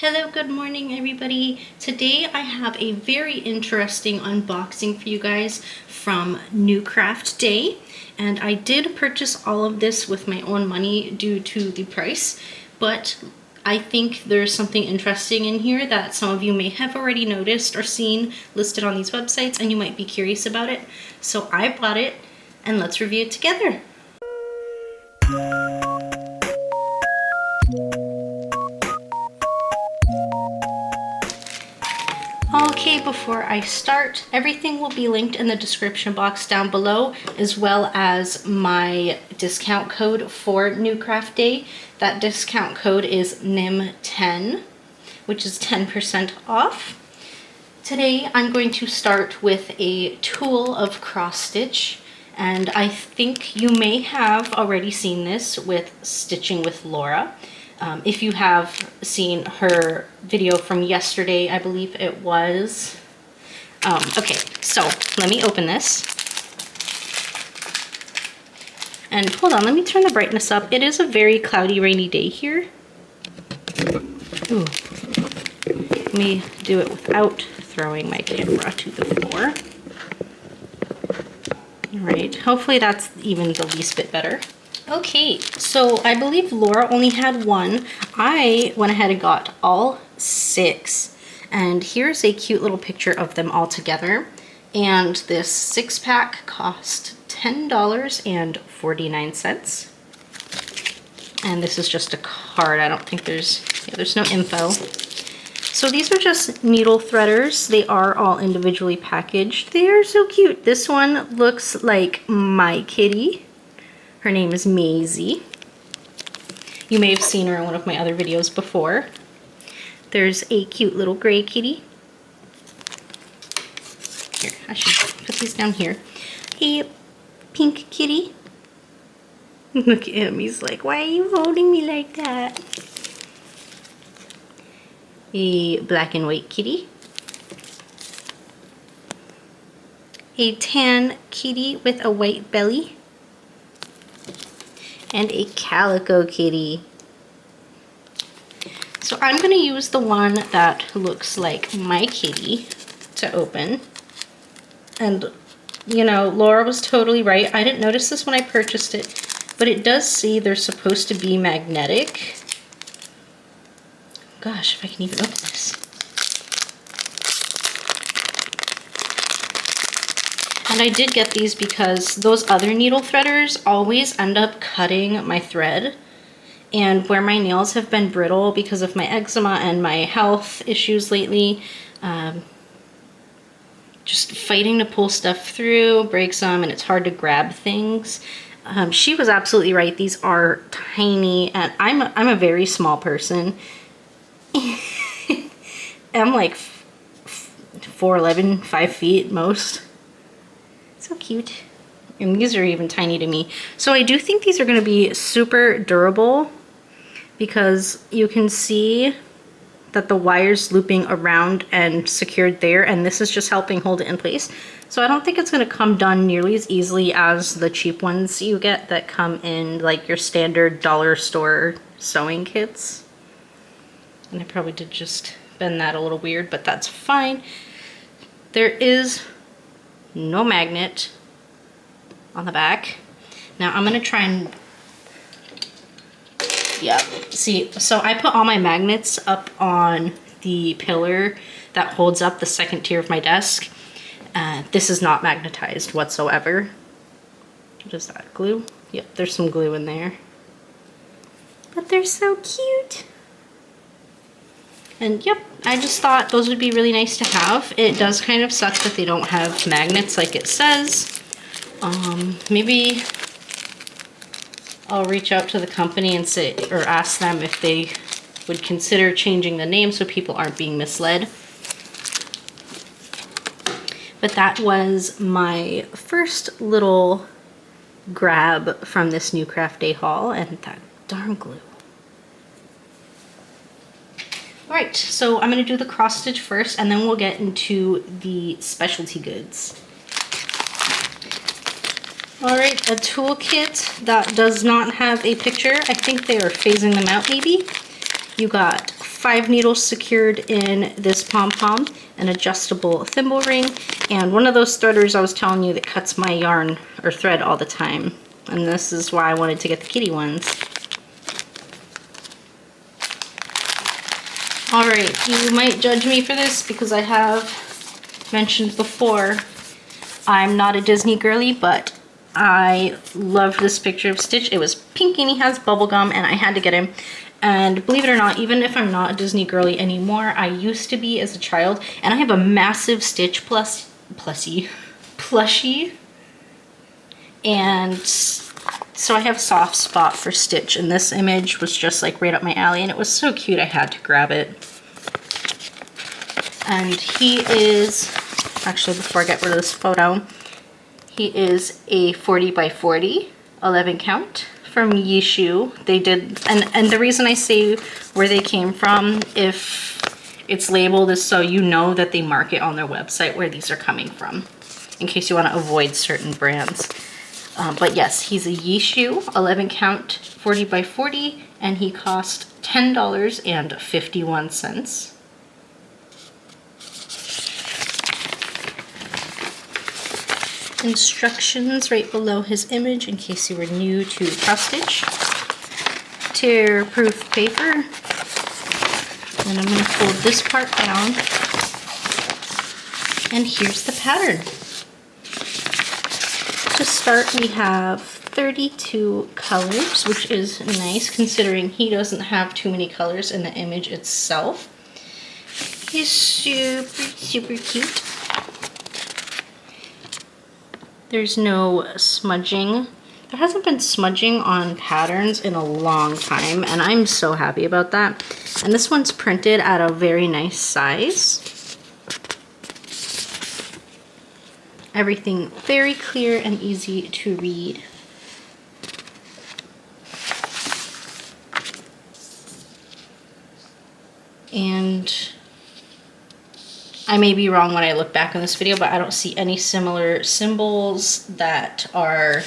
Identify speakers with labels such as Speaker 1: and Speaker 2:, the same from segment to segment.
Speaker 1: Hello, good morning everybody. Today I have a very interesting unboxing for you guys from NimCrafts Day. And I did purchase all of this with my own money due to the price, but I think there's something interesting in here that some of you may have already noticed or seen listed on these websites, and you might be curious about it. So I bought it and let's review it together. Okay, before I start, everything will be linked in the description box down below, as well as my discount code for NimCrafts Day. That discount code is NIM10, which is 10% off. Today I'm going to start with a tool of cross stitch, and I think you may have already seen this with Stitching with Laura. If you have seen her video from yesterday, I believe it was. Okay, so let me open this. And hold on, let me turn the brightness up. It is a very cloudy, rainy day here. Ooh. Let me do it without throwing my camera to the floor. All right, hopefully that's even the least bit better. Okay, so I believe Laura only had one. I went ahead and got all 6. And here's a cute little picture of them all together. And this 6-pack cost $10.49. And this is just a card. I don't think there's no info. So these are just needle threaders. They are all individually packaged. They are so cute. This one looks like my kitty. Her name is Maisie. You may have seen her in one of my other videos before. There's a cute little gray kitty. Here, I should put these down here. A pink kitty. Look at him, he's like, why are you holding me like that? A black and white kitty. A tan kitty with a white belly. And a calico kitty. So I'm going to use the one that looks like my kitty to open. And, you know, Laura was totally right. I didn't notice this when I purchased it, but it does say they're supposed to be magnetic. Gosh, if I can even open this. And I did get these because those other needle threaders always end up cutting my thread. And where my nails have been brittle because of my eczema and my health issues lately, just fighting to pull stuff through breaks them, and it's hard to grab things. She was absolutely right. These are tiny, and I'm a very small person. I'm like 4'11", 5 feet most. So cute. And these are even tiny to me. So I do think these are going to be super durable because you can see that the wire's looping around and secured there, and this is just helping hold it in place. So I don't think it's going to come done nearly as easily as the cheap ones you get that come in like your standard dollar store sewing kits. And I probably did just bend that a little weird, but that's fine. There is no magnet on the back. Now I'm gonna try and, yeah, see, so I put all my magnets up on the pillar that holds up the second tier of my desk. This is not magnetized whatsoever. What is that, glue? Yep, there's some glue in there. But they're so cute. And yep, I just thought those would be really nice to have. It does kind of suck that they don't have magnets like it says. Maybe I'll reach out to the company and say, or ask them if they would consider changing the name so people aren't being misled. But that was my first little grab from this NimCrafts Day haul, and that darn glue. Alright, so I'm going to do the cross stitch first, and then we'll get into the specialty goods. Alright, a toolkit that does not have a picture. I think they are phasing them out maybe. You got 5 needles secured in this pom-pom, an adjustable thimble ring, and one of those threaders I was telling you that cuts my yarn or thread all the time. And this is why I wanted to get the kitty ones. Alright, you might judge me for this because I have mentioned before I'm not a Disney girly, but I love this picture of Stitch. It was pink and he has bubblegum and I had to get him. And believe it or not, even if I'm not a Disney girly anymore, I used to be as a child. And I have a massive Stitch plushie. And so I have a soft spot for Stitch. And this image was just like right up my alley. And it was so cute, I had to grab it. And he is, actually before I get rid of this photo, he is a 40 by 40, 11 count from Yishu. They did, and the reason I say where they came from, if it's labeled, is so you know that they mark it on their website where these are coming from, in case you want to avoid certain brands. But yes, he's a Yishu 11 count 40 by 40, and he cost $10.51. Instructions right below his image in case you were new to cross stitch. Tear proof paper. And I'm going to fold this part down. And here's the pattern. To start, we have 32 colors, which is nice considering he doesn't have too many colors in the image itself. He's super cute. There's no smudging. There hasn't been smudging on patterns in a long time, and I'm so happy about that. And this one's printed at a very nice size. Everything very clear and easy to read. And I may be wrong when I look back on this video, but I don't see any similar symbols that are,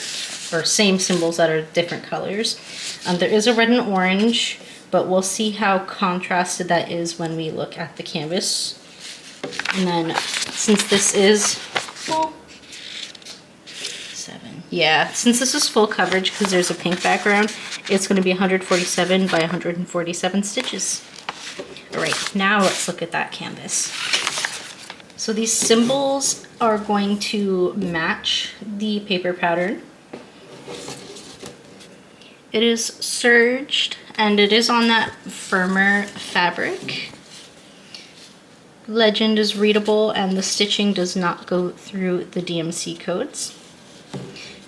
Speaker 1: or same symbols that are different colors. There is a red and orange, but we'll see how contrasted that is when we look at the canvas. And then since this is, well, since this is full coverage because there's a pink background, it's going to be 147 by 147 stitches. All right, now let's look at that canvas. So these symbols are going to match the paper pattern. It is serged and it is on that firmer fabric. Legend is readable and the stitching does not go through the DMC codes.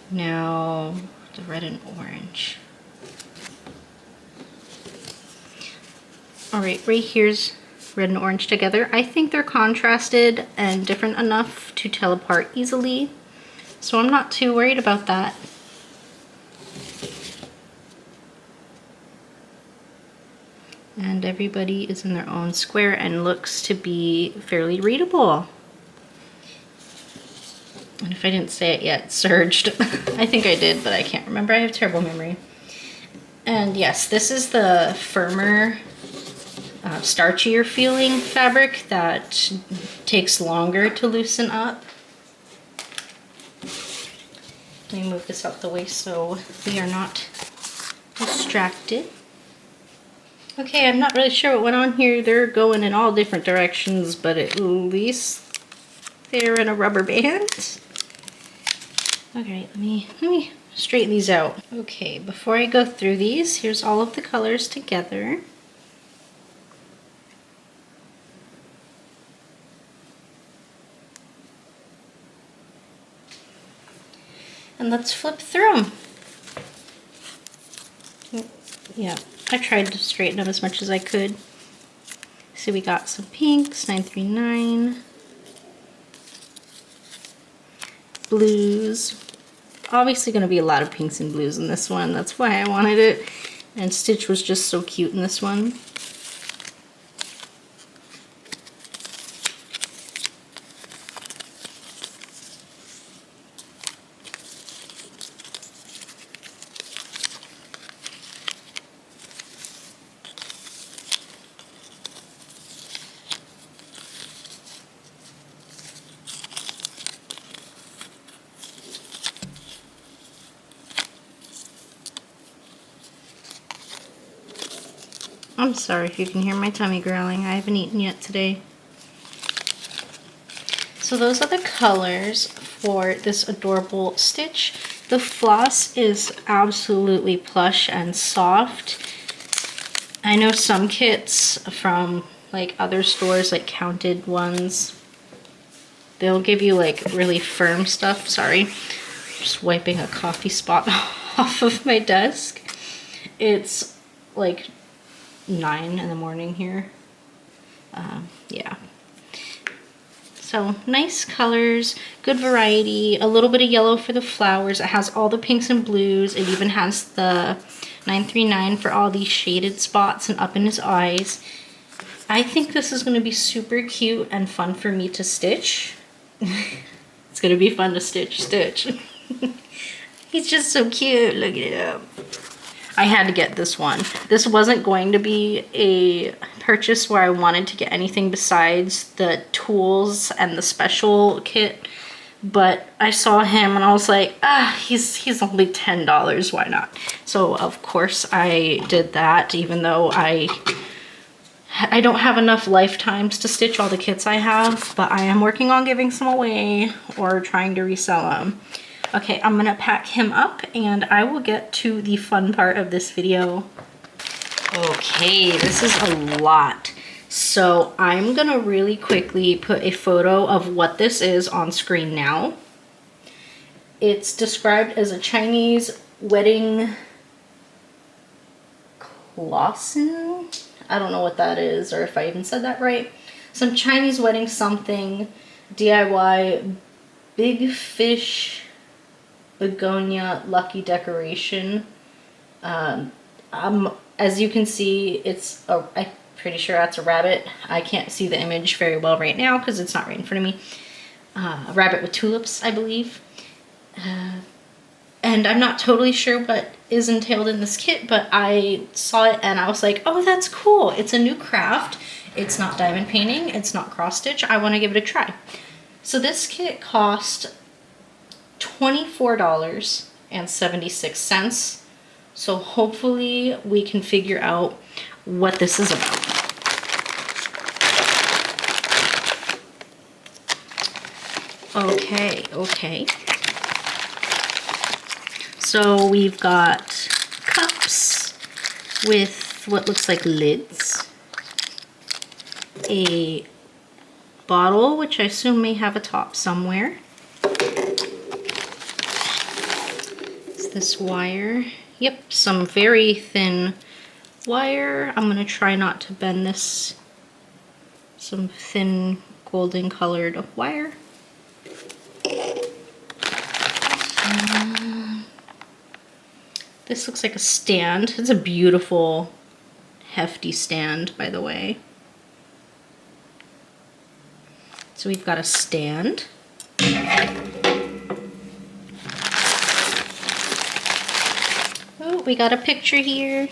Speaker 1: Now the red and orange. All right, right here's red and orange together. I think they're contrasted and different enough to tell apart easily, so I'm not too worried about that. And everybody is in their own square and looks to be fairly readable. And if I didn't say it yet, serged. I think I did, but I can't remember. I have terrible memory. And yes, this is the firmer, starchier feeling fabric that takes longer to loosen up. Let me move this out the way so we are not distracted. Okay, I'm not really sure what went on here. They're going in all different directions, but at least they're in a rubber band. Okay, let me straighten these out. Okay, before I go through these, here's all of the colors together. And let's flip through them. Yeah, I tried to straighten them as much as I could. So we got some pinks, 939. Blues. Obviously going to be a lot of pinks and blues in this one. That's why I wanted it. And Stitch was just so cute in this one. I'm sorry if you can hear my tummy growling. I haven't eaten yet today. So those are the colors for this adorable stitch. The floss is absolutely plush and soft. I know some kits from like other stores, like Counted ones, they'll give you like really firm stuff. Sorry, just wiping a coffee spot off of my desk. It's like 9 in the morning here. Yeah. So nice colors, good variety, a little bit of yellow for the flowers. It has all the pinks and blues. It even has the 939 for all these shaded spots and up in his eyes. I think this is going to be super cute and fun for me to stitch. It's going to be fun to stitch. He's just so cute. Look at him. I had to get this one. This wasn't going to be a purchase where I wanted to get anything besides the tools and the special kit, but I saw him and I was like, he's only $10, why not? So of course I did that, even though I don't have enough lifetimes to stitch all the kits I have, but I am working on giving some away or trying to resell them. Okay, I'm gonna pack him up and I will get to the fun part of this video. Okay, this is a lot. So I'm gonna really quickly put a photo of what this is on screen now. It's described as a Chinese wedding Cloisonne. I don't know what that is or if I even said that right. Some Chinese wedding something, DIY, big fish, begonia lucky decoration. As you can see, I'm pretty sure that's a rabbit. I can't see the image very well right now because it's not right in front of me. A rabbit with tulips, I believe. And I'm not totally sure what is entailed in this kit, but I saw it and I was like, oh, that's cool. It's a new craft. It's not diamond painting. It's not cross stitch. I want to give it a try. So this kit cost $24.76. So hopefully we can figure out what this is about. Okay. So we've got cups with what looks like lids, a bottle, which I assume may have a top somewhere. This wire, yep, some very thin wire. I'm gonna try not to bend this. Some thin golden colored wire. This looks like a stand. It's a beautiful hefty stand, by the way. So we've got a stand. We got a picture here.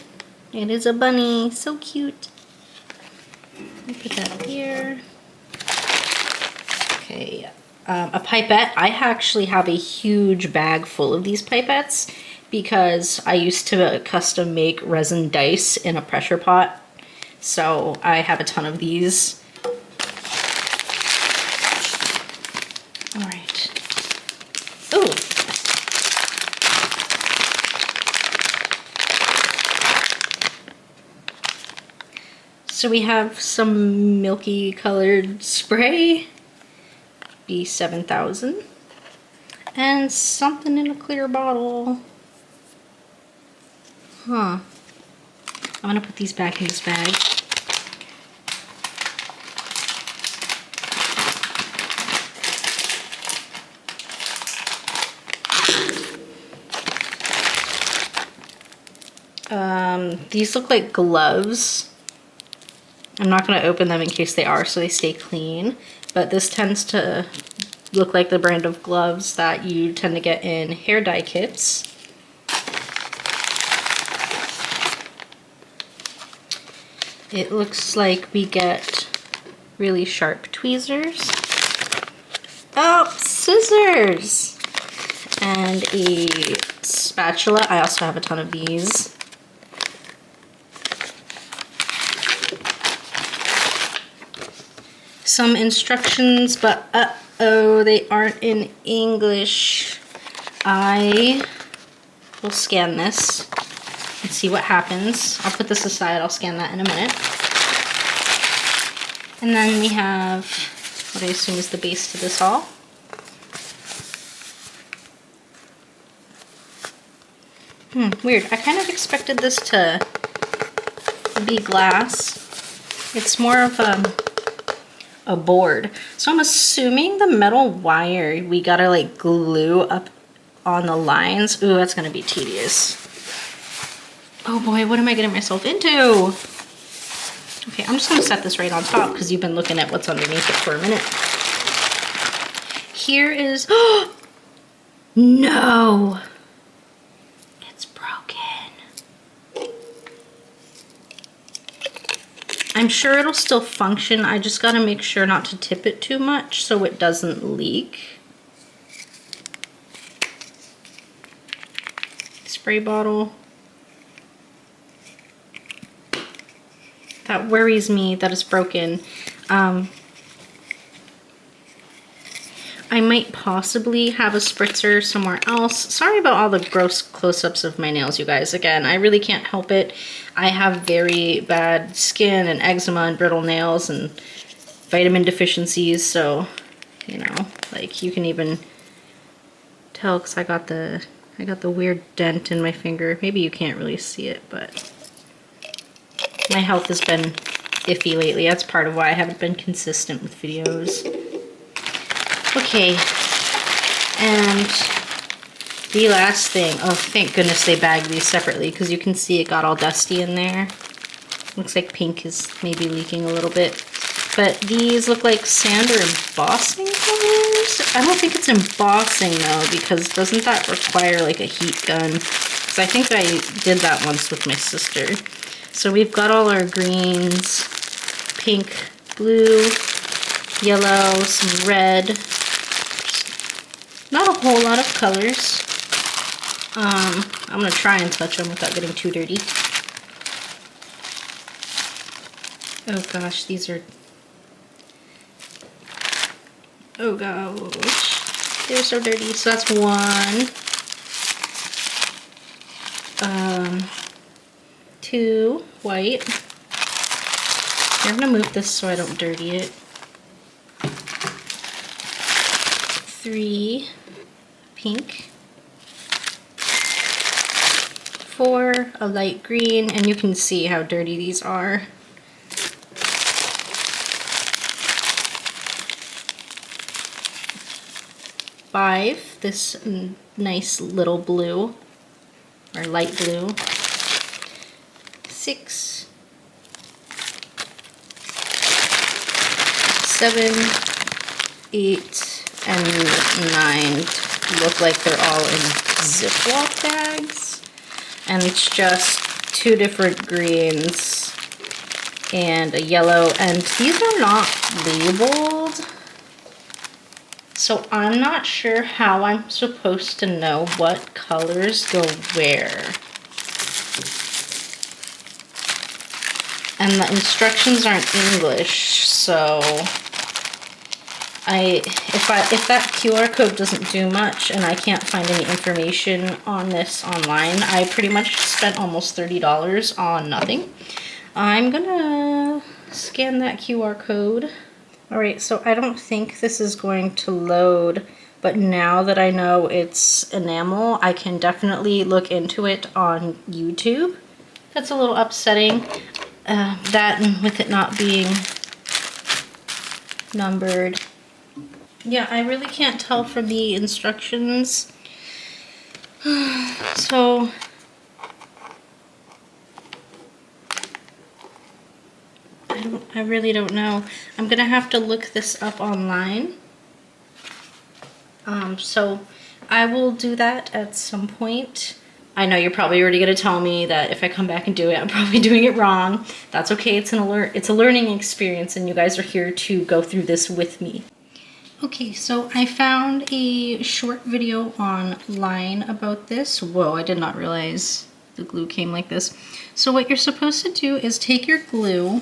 Speaker 1: It is a bunny, so cute. Let me put that here. Okay, a pipette. I actually have a huge bag full of these pipettes because I used to custom make resin dice in a pressure pot. So I have a ton of these. All right. Ooh. So we have some milky colored spray, B7000, and something in a clear bottle. Huh. I'm gonna put these back in this bag. These look like gloves. I'm not going to open them in case they are, so they stay clean. But this tends to look like the brand of gloves that you tend to get in hair dye kits. It looks like we get really sharp tweezers. Oh, scissors! And a spatula. I also have a ton of these. some instructions, but uh-oh, they aren't in English. I will scan this and see what happens. I'll put this aside, I'll scan that in a minute. And then we have what I assume is the base to this haul. Weird. I kind of expected this to be glass. It's more of a board. So I'm assuming the metal wire we gotta like glue up on the lines. Ooh, that's gonna be tedious. Oh boy, what am I getting myself into? Okay, I'm just gonna set this right on top because you've been looking at what's underneath it for a minute. Here is, no, it's broken. I'm sure it'll still function. I just gotta make sure not to tip it too much so it doesn't leak. Spray bottle. That worries me that it's broken. I might possibly have a spritzer somewhere else. Sorry about all the gross close-ups of my nails, you guys. Again, I really can't help it. I have very bad skin and eczema and brittle nails and vitamin deficiencies, so, you know, like you can even tell because I got the weird dent in my finger. Maybe you can't really see it, but my health has been iffy lately. That's part of why I haven't been consistent with videos. Okay, and the last thing. Oh, thank goodness they bagged these separately because you can see it got all dusty in there. Looks like pink is maybe leaking a little bit. But these look like sand or embossing colors. I don't think it's embossing though, because doesn't that require like a heat gun? Because I think I did that once with my sister. So we've got all our greens, pink, blue, yellow, some red. Not a whole lot of colors. I'm gonna try and touch them without getting too dirty. Oh gosh, these are, oh gosh, they're so dirty. So that's one. 2 white. Here, I'm gonna move this so I don't dirty it. 3 pink. 4 a light green, and you can see how dirty these are. 5 this nice little blue or light blue. 6, 7, 8, and 9 look like they're all in Ziploc bags. And it's just 2 different greens and a yellow, and these are not labeled. So I'm not sure how I'm supposed to know what colors go where. And the instructions aren't English, so if that QR code doesn't do much and I can't find any information on this online, I pretty much spent almost $30 on nothing. I'm gonna scan that QR code. Alright, so I don't think this is going to load, but now that I know it's enamel, I can definitely look into it on YouTube. That's a little upsetting. That and with it not being numbered. Yeah, I really can't tell from the instructions. So I really don't know. I'm gonna have to look this up online. So I will do that at some point. I know you're probably already gonna tell me that if I come back and do it, I'm probably doing it wrong. That's okay, it's a learning experience, and you guys are here to go through this with me. Okay, so I found a short video online about this. Whoa, I did not realize the glue came like this. So what you're supposed to do is take your glue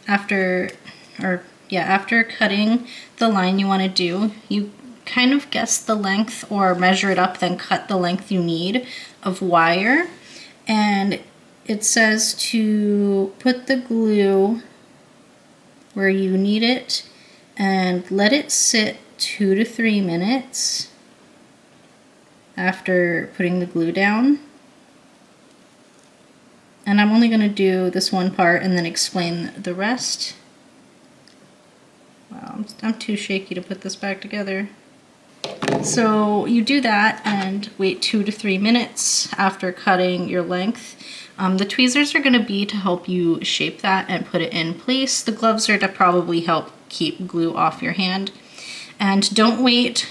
Speaker 1: after, or yeah, after cutting the line you want to do, you kind of guess the length or measure it up, then cut the length you need of wire. And it says to put the glue where you need it and let it sit 2 to 3 minutes after putting the glue down. And I'm only going to do this one part and then explain the rest. Wow, I'm too shaky to put this back together. So you do that and wait 2 to 3 minutes after cutting your length. The tweezers are going to be to help you shape that and put it in place. The gloves are to probably help keep glue off your hand. And don't wait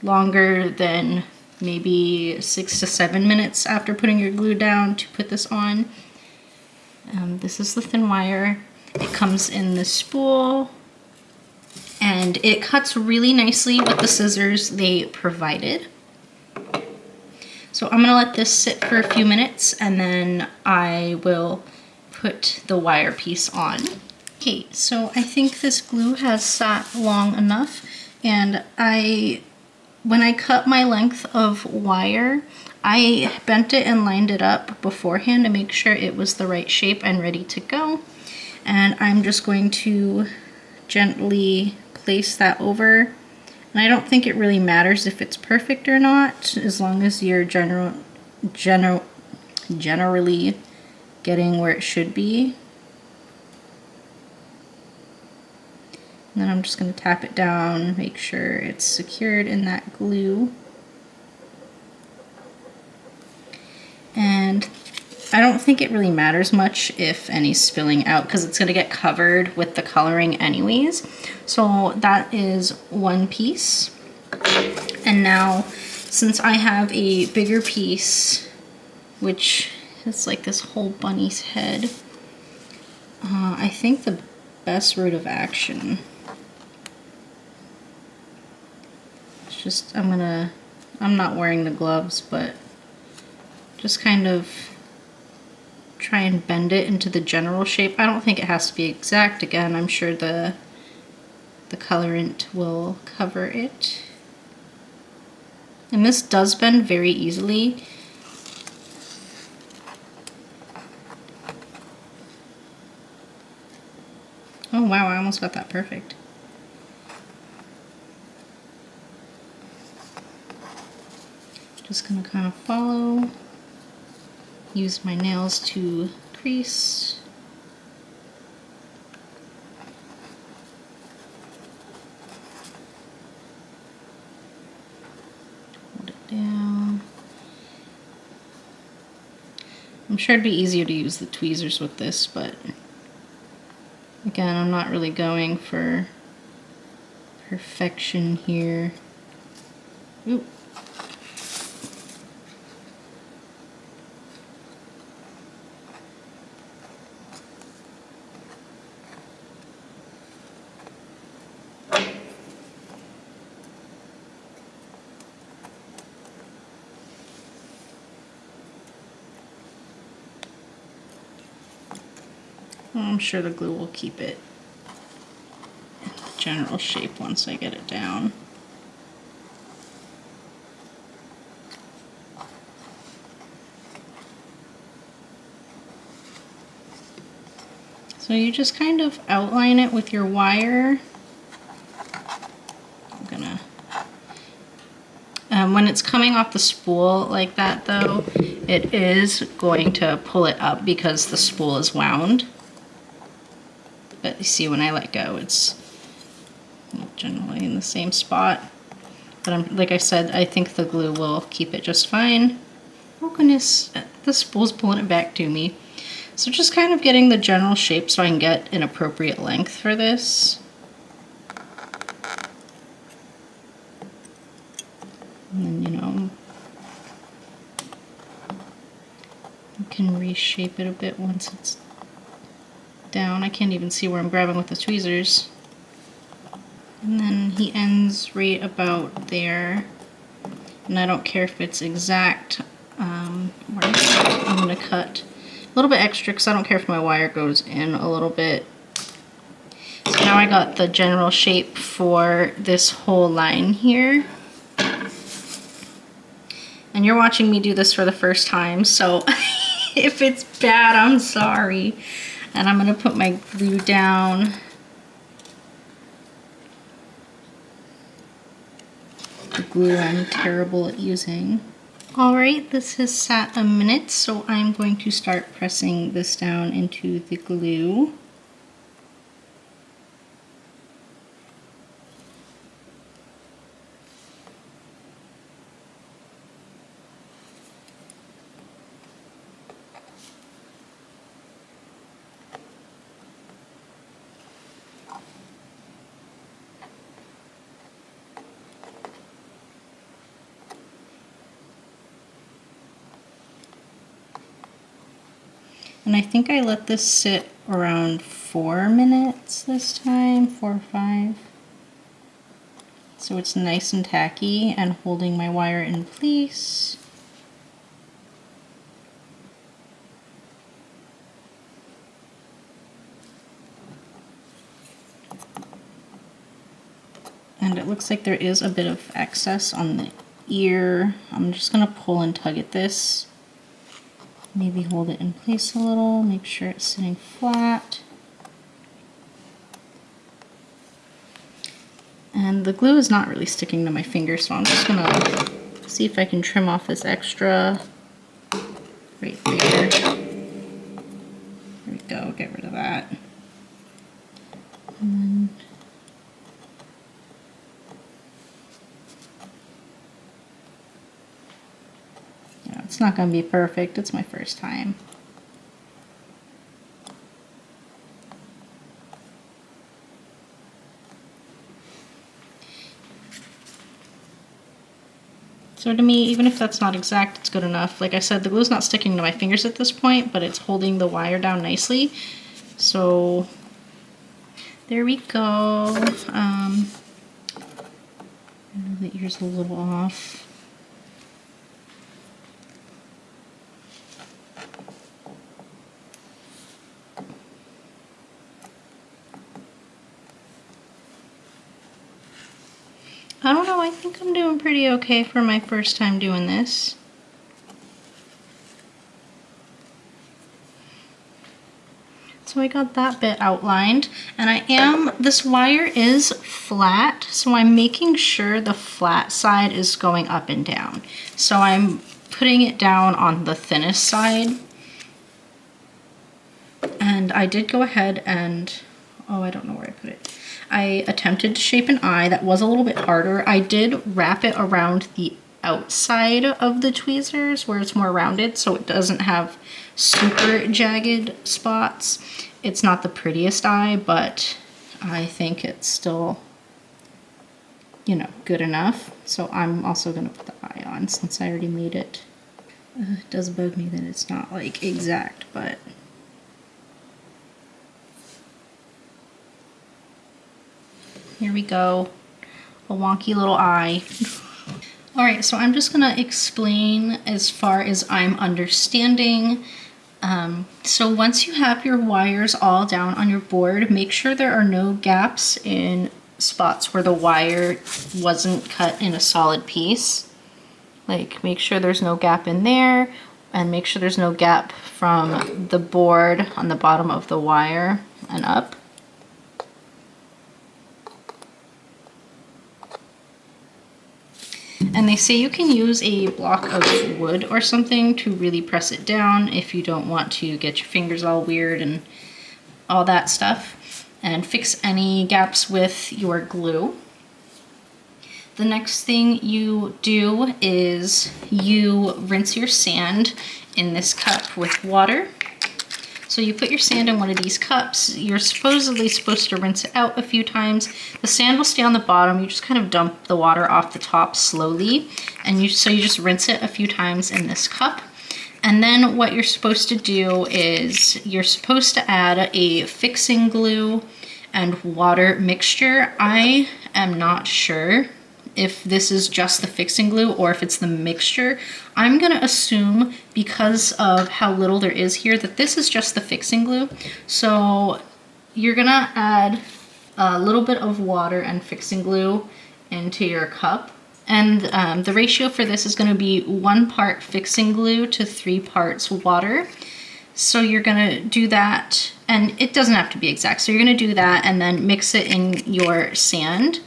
Speaker 1: longer than maybe 6 to 7 minutes after putting your glue down to put this on. This is the thin wire. It comes in the spool and it cuts really nicely with the scissors they provided. So I'm gonna let this sit for a few minutes and then I will put the wire piece on. Okay, so I think this glue has sat long enough, and when I cut my length of wire, I bent it and lined it up beforehand to make sure it was the right shape and ready to go. And I'm just going to gently place that over. And I don't think it really matters if it's perfect or not, as long as you're generally getting where it should be. And then I'm just going to tap it down, make sure it's secured in that glue. And I don't think it really matters much if any's spilling out because it's going to get covered with the coloring anyways. So that is one piece. And now, since I have a bigger piece, which is like this whole bunny's head, I think the best route of action is just, I'm not wearing the gloves, but just kind of try and bend it into the general shape. I don't think it has to be exact. Again, I'm sure the colorant will cover it. And this does bend very easily. Oh wow, I almost got that perfect. Just gonna kind of follow. Use my nails to crease. Hold it down. I'm sure it'd be easier to use the tweezers with this, but again, I'm not really going for perfection here. Ooh. I'm sure the glue will keep it in the general shape once I get it down. So you just kind of outline it with your wire. When it's coming off the spool like that though, it is going to pull it up because the spool is wound. But you see, when I let go, it's generally in the same spot. But like I said, I think the glue will keep it just fine. Oh goodness, the spool's pulling it back to me. So just kind of getting the general shape so I can get an appropriate length for this. And then, you know, you can reshape it a bit once it's down. I can't even see where I'm grabbing with the tweezers. And then he ends right about there. And I don't care if it's exact. I'm going to cut a little bit extra because I don't care if my wire goes in a little bit. So now I got the general shape for this whole line here. And you're watching me do this for the first time, so if it's bad, I'm sorry. And I'm gonna put my glue down. The glue I'm terrible at using. All right, this has sat a minute, so I'm going to start pressing this down into the glue. And I think I let this sit around 4 minutes this time, 4 or 5. So it's nice and tacky and holding my wire in place. And it looks like there is a bit of excess on the ear. I'm just gonna pull and tug at this. Maybe hold it in place a little, make sure it's sitting flat. And the glue is not really sticking to my finger, so I'm just gonna see if I can trim off this extra right there. There we go, get rid of that. And then it's not going to be perfect, it's my first time. So to me, even if that's not exact, it's good enough. Like I said, the glue's not sticking to my fingers at this point, but it's holding the wire down nicely. So there we go. I know the ear's a little off. I don't know, I think I'm doing pretty okay for my first time doing this. So I got that bit outlined, and this wire is flat, so I'm making sure the flat side is going up and down. So I'm putting it down on the thinnest side. And I did go ahead and, oh, I don't know where I put it. I attempted to shape an eye. That was a little bit harder. I did wrap it around the outside of the tweezers where it's more rounded, so it doesn't have super jagged spots. It's not the prettiest eye, but I think it's still, you know, good enough. So I'm also gonna put the eye on since I already made it. It does bug me that it's not like exact, but here we go, a wonky little eye. All right, so I'm just gonna explain as far as I'm understanding. So once you have your wires all down on your board, make sure there are no gaps in spots where the wire wasn't cut in a solid piece. Like, make sure there's no gap in there, and make sure there's no gap from the board on the bottom of the wire and up. And they say you can use a block of wood or something to really press it down if you don't want to get your fingers all weird and all that stuff, and fix any gaps with your glue. The next thing you do is you rinse your sand in this cup with water. So you put your sand in one of these cups. You're supposedly supposed to rinse it out a few times. The sand will stay on the bottom. You just kind of dump the water off the top slowly. And so you just rinse it a few times in this cup. And then what you're supposed to do is you're supposed to add a fixing glue and water mixture. I am not sure if this is just the fixing glue or if it's the mixture. I'm gonna assume, because of how little there is here, that this is just the fixing glue. So you're gonna add a little bit of water and fixing glue into your cup. And the ratio for this is going to be 1 part fixing glue to 3 parts water. So you're going to do that, and it doesn't have to be exact. So you're going to do that and then mix it in your sand.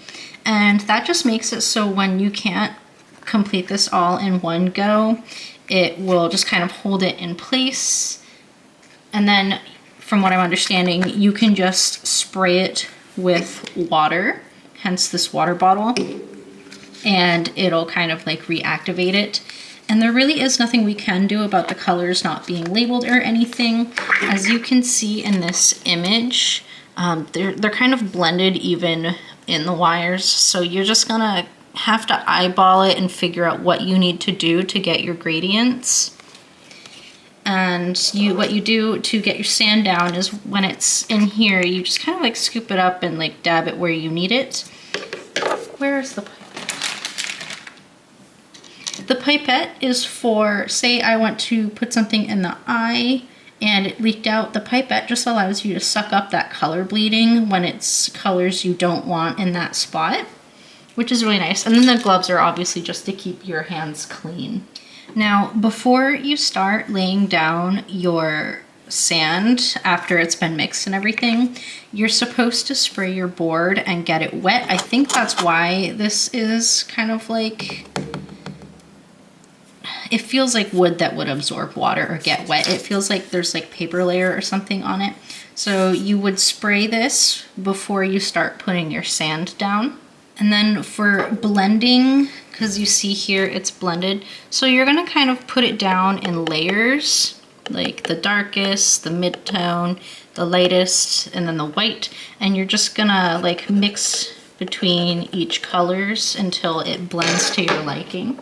Speaker 1: And that just makes it so when you can't complete this all in one go, it will just kind of hold it in place. And then from what I'm understanding, you can just spray it with water, hence this water bottle, and it'll kind of like reactivate it. And there really is nothing we can do about the colors not being labeled or anything. As you can see in this image, they're kind of blended even in the wires. So you're just gonna have to eyeball it and figure out what you need to do to get your gradients. And what you do to get your sand down is when it's in here, you just kind of like scoop it up and like dab it where you need it. Where is the pipette? The pipette is for, say I want to put something in the eye and it leaked out. The pipette just allows you to suck up that color bleeding when it's colors you don't want in that spot, which is really nice. And then the gloves are obviously just to keep your hands clean. Now, before you start laying down your sand after it's been mixed and everything, you're supposed to spray your board and get it wet. I think that's why this is kind of like, it feels like wood that would absorb water or get wet. It feels like there's like paper layer or something on it. So you would spray this before you start putting your sand down. And then for blending, because you see here it's blended, so you're gonna kind of put it down in layers, like the darkest, the mid-tone, the lightest, and then the white, and you're just gonna like mix between each colors until it blends to your liking.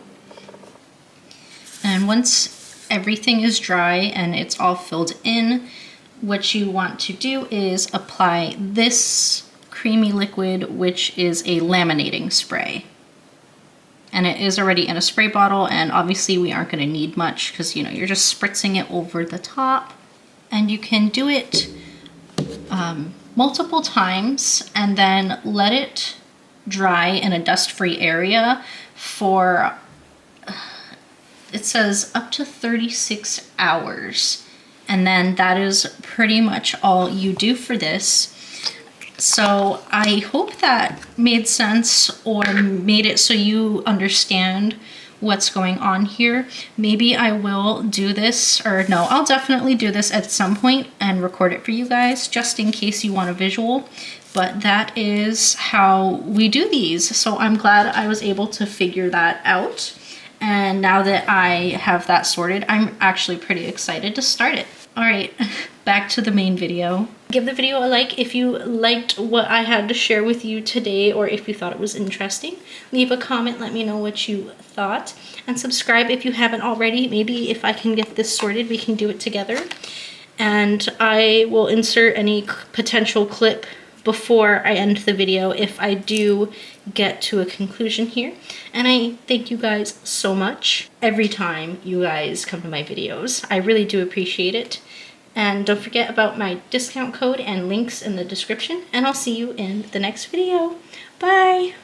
Speaker 1: And once everything is dry and it's all filled in, what you want to do is apply this creamy liquid, which is a laminating spray. And it is already in a spray bottle, and obviously we aren't going to need much because, you know, you're just spritzing it over the top. And you can do it multiple times and then let it dry in a dust-free area for, it says up to 36 hours. And then that is pretty much all you do for this. So I hope that made sense or made it so you understand what's going on here. Maybe I will do this, or no, I'll definitely do this at some point and record it for you guys just in case you want a visual. But that is how we do these. So I'm glad I was able to figure that out. And now that I have that sorted, I'm actually pretty excited to start it. All right, back to the main video. Give the video a like if you liked what I had to share with you today, or if you thought it was interesting. Leave a comment, let me know what you thought. And subscribe if you haven't already. Maybe if I can get this sorted, we can do it together. And I will insert any potential clip before I end the video if I do get to a conclusion here. And I thank you guys so much every time you guys come to my videos. I really do appreciate it. And don't forget about my discount code and links in the description. And I'll see you in the next video. Bye!